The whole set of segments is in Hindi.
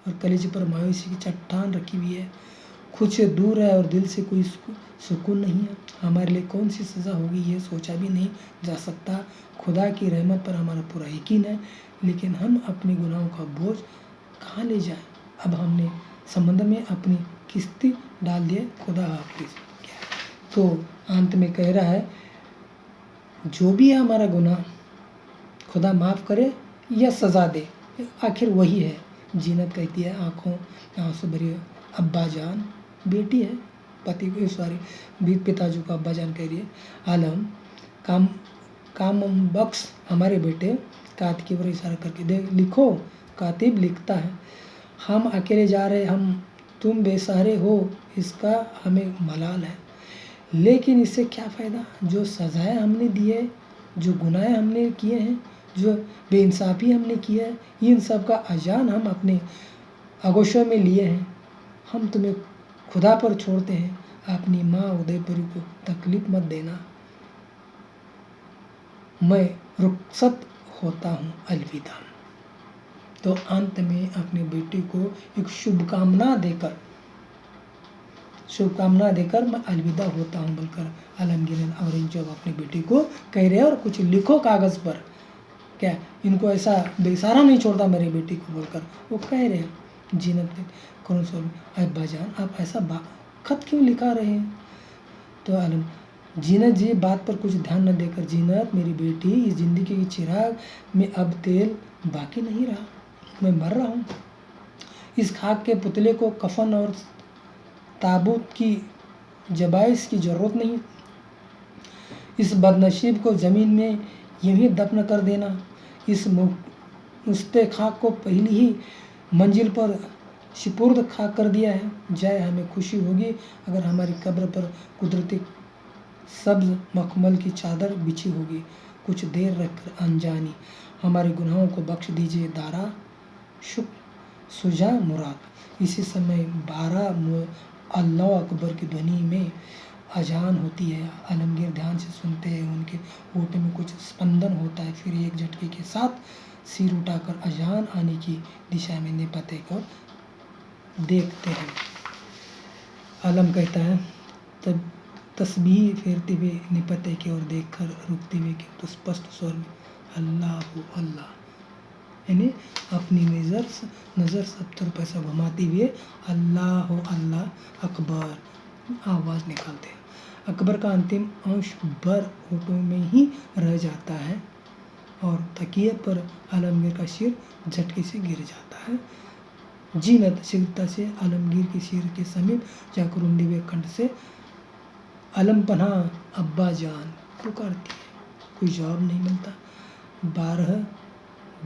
और कलेजे पर मायूसी की चट्टान रखी हुई है। खुद से दूर है और दिल से कोई सुकून नहीं है। हमारे लिए कौन सी सज़ा होगी ये सोचा भी नहीं जा सकता। खुदा की रहमत पर हमारा पूरा यकीन है, लेकिन हम अपने गुनाहों का बोझ कहाँ ले जाएं। अब हमने समंदर में अपनी किस्ती डाल दिए। खुदा हाफिज़। तो अंत में कह रहा है, जो भी है हमारा गुनाह खुदा माफ़ करे या सज़ा दे, आखिर वही है। जीनत कहती है, आँखों आंसू भरी अब्बा जान, बेटी है पति को सॉरी पिताजी को अब्बा जान कह रही है। आलम काम बख्श हमारे बेटे, कातिब की ओर इशारा करके दे लिखो। कातिब लिखता है, हम अकेले जा रहे, तुम बेसहारे हो, इसका हमें मलाल है। लेकिन इससे क्या फ़ायदा? जो सज़ाएँ हमने दी है, जो गुनाह हमने किए हैं, जो बेइंसाफ़ी हमने किया है, इन सब का अजान हम अपने आगोशों में लिए हैं। हम तुम्हें खुदा पर छोड़ते हैं। अपनी माँ उदयपुरी को तकलीफ़ मत देना। मैं रुखसत होता हूँ, अलविदा। तो अंत में अपने बेटे को एक शुभकामना देकर मैं अलविदा होता हूँ बोलकर आलमगीर औरंगजेब अपने बेटे को कह रहे हैं। और कुछ लिखो कागज़ पर, क्या इनको ऐसा बेसहारा नहीं छोड़ता मेरे बेटी को बोलकर वो कह रहे हैं। जीनत कौन सो अब्बा जान, आप ऐसा खत क्यों लिखा रहे हैं? तो आलम जीनत जी बात पर कुछ ध्यान न देकर, जीनत मेरी बेटी, इस ज़िंदगी की चिराग में अब तेल बाकी नहीं रहा, मैं मर रहा हूँ। इस खाक के पुतले को कफन और ताबूत की जबाइश की ज़रूरत नहीं। इस बदनसीब को ज़मीन में यूँ दफन कर देना। इस मुस्ते खाक को पहली ही मंजिल पर सिपुर्द खाक कर दिया है। जय, हमें खुशी होगी अगर हमारी कब्र पर कुदरती सब्ज़ मखमल की चादर बिछी होगी। कुछ देर रखकर अनजानी हमारे गुनाहों को बख्श दीजिए दारा शुजा मुराद। इसी समय 12 अल्लाह अकबर की ध्वनि में अजान होती है। आलमगीर ध्यान से सुनते हैं, उनके होठों में कुछ स्पंदन होता है। फिर एक झटके के साथ सिर उठाकर अजान आने की दिशा में नेपथ्य को देखते हैं। आलम कहता है, तब तस्बीह फेरते हुए नेपथ्य की ओर देखकर रुकते हुए तो स्पष्ट स्वर में अल्लाह हो अल्लाह, यानी अपनी नज़र सब तरफ ऐसा घुमाते हुए अल्लाह हो अल्लाह अकबर आवाज़ निकालते हैं। अकबर का अंतिम अंश बर होठों में ही रह जाता है और तकिए पर आलमगीर का सिर झटके से गिर जाता है। जीनत शीघ्रता से आलमगीर के सिर के समीप जाकर रुंधे हुए कंठ से आलम पनाह अब्बा जान पुकारती है। कोई जवाब नहीं मिलता।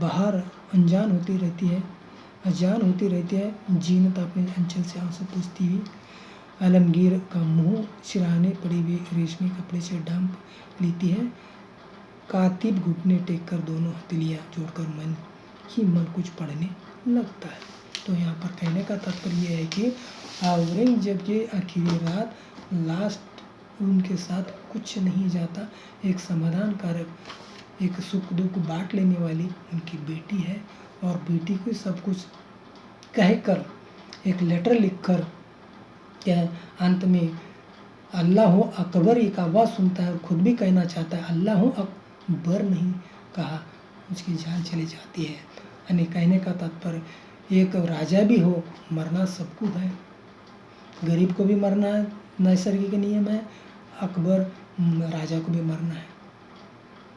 बाहर अनजान होती रहती है। जीनत अपने अंचल से आंसू पूछती हुई आलमगीर का मुंह सिरहाने पड़ी हुई रेशमी कपड़े से ढांप लेती है। कातिब घुटने टेक कर दोनों हथेलियां जोड़कर मन ही मन कुछ पढ़ने लगता है। तो यहाँ पर कहने का तात्पर्य है कि औरंगजेब की आखिरी रात लास्ट उनके साथ कुछ नहीं जाता। एक समाधान कारक, एक सुख दुख बांट लेने वाली उनकी बेटी है और बेटी को सब कुछ कहकर एक लेटर लिखकर क्या अंत में अल्लाह हो अकबर एक आवाज़ सुनता है और खुद भी कहना चाहता है अल्लाह हो अकबर नहीं कहा, उसकी जान चली जाती है। यानी कहने का तात्पर्य एक राजा भी हो, मरना सबको है, गरीब को भी मरना है, नैसर्गिक नियम है, अकबर राजा को भी मरना है।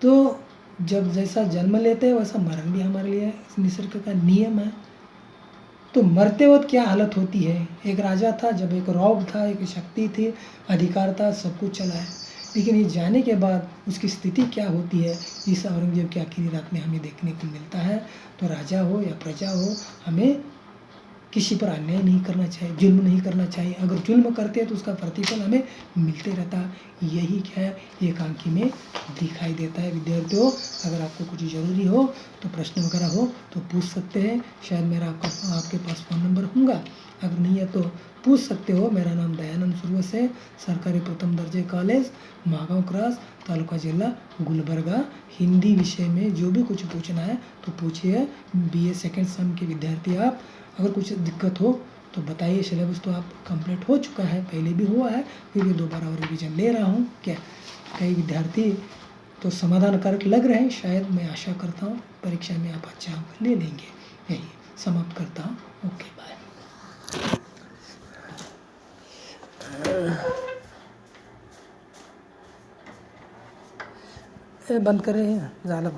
तो जब जैसा जन्म लेते हैं वैसा मरण भी हमारे लिए निसर्ग का नियम है। तो मरते वक्त क्या हालत होती है? एक राजा था, जब एक रौब था, एक शक्ति थी, अधिकार था, सब कुछ चला है, लेकिन ये जाने के बाद उसकी स्थिति क्या होती है, इस औरंगजेब की आखिरी रात में हमें देखने को मिलता है। तो राजा हो या प्रजा हो, हमें किसी पर अन्याय नहीं करना चाहिए, जुल्म नहीं करना चाहिए। अगर जुल्म करते हैं तो उसका प्रतिफल हमें मिलते रहता है। यही क्या है, एकांकी में दिखाई देता है। विद्यार्थियों, अगर आपको कुछ ज़रूरी हो तो प्रश्न वगैरह हो तो पूछ सकते हैं। शायद मेरा आपके पास फ़ोन नंबर होगा, अगर नहीं है तो पूछ सकते हो। मेरा नाम दयानंद सुरवस है, सरकारी प्रथम दर्जे कॉलेज मागांव क्रॉस, तालुका जिला गुलबर्गा। हिंदी विषय में जो भी कुछ पूछना है तो पूछिए। BA सेकेंड सेम के विद्यार्थी आप अगर कुछ दिक्कत हो तो बताइए। सिलेबस तो आप कंप्लीट हो चुका है, पहले भी हुआ है, फिर भी दोबारा और रिवीजन ले रहा हूँ। क्या कई विद्यार्थी तो समाधानकारक लग रहे हैं, शायद मैं आशा करता हूँ परीक्षा में आप अच्छा अंक ले लेंगे। यही समाप्त करता हूँ। Okay bye. बंद करें झालं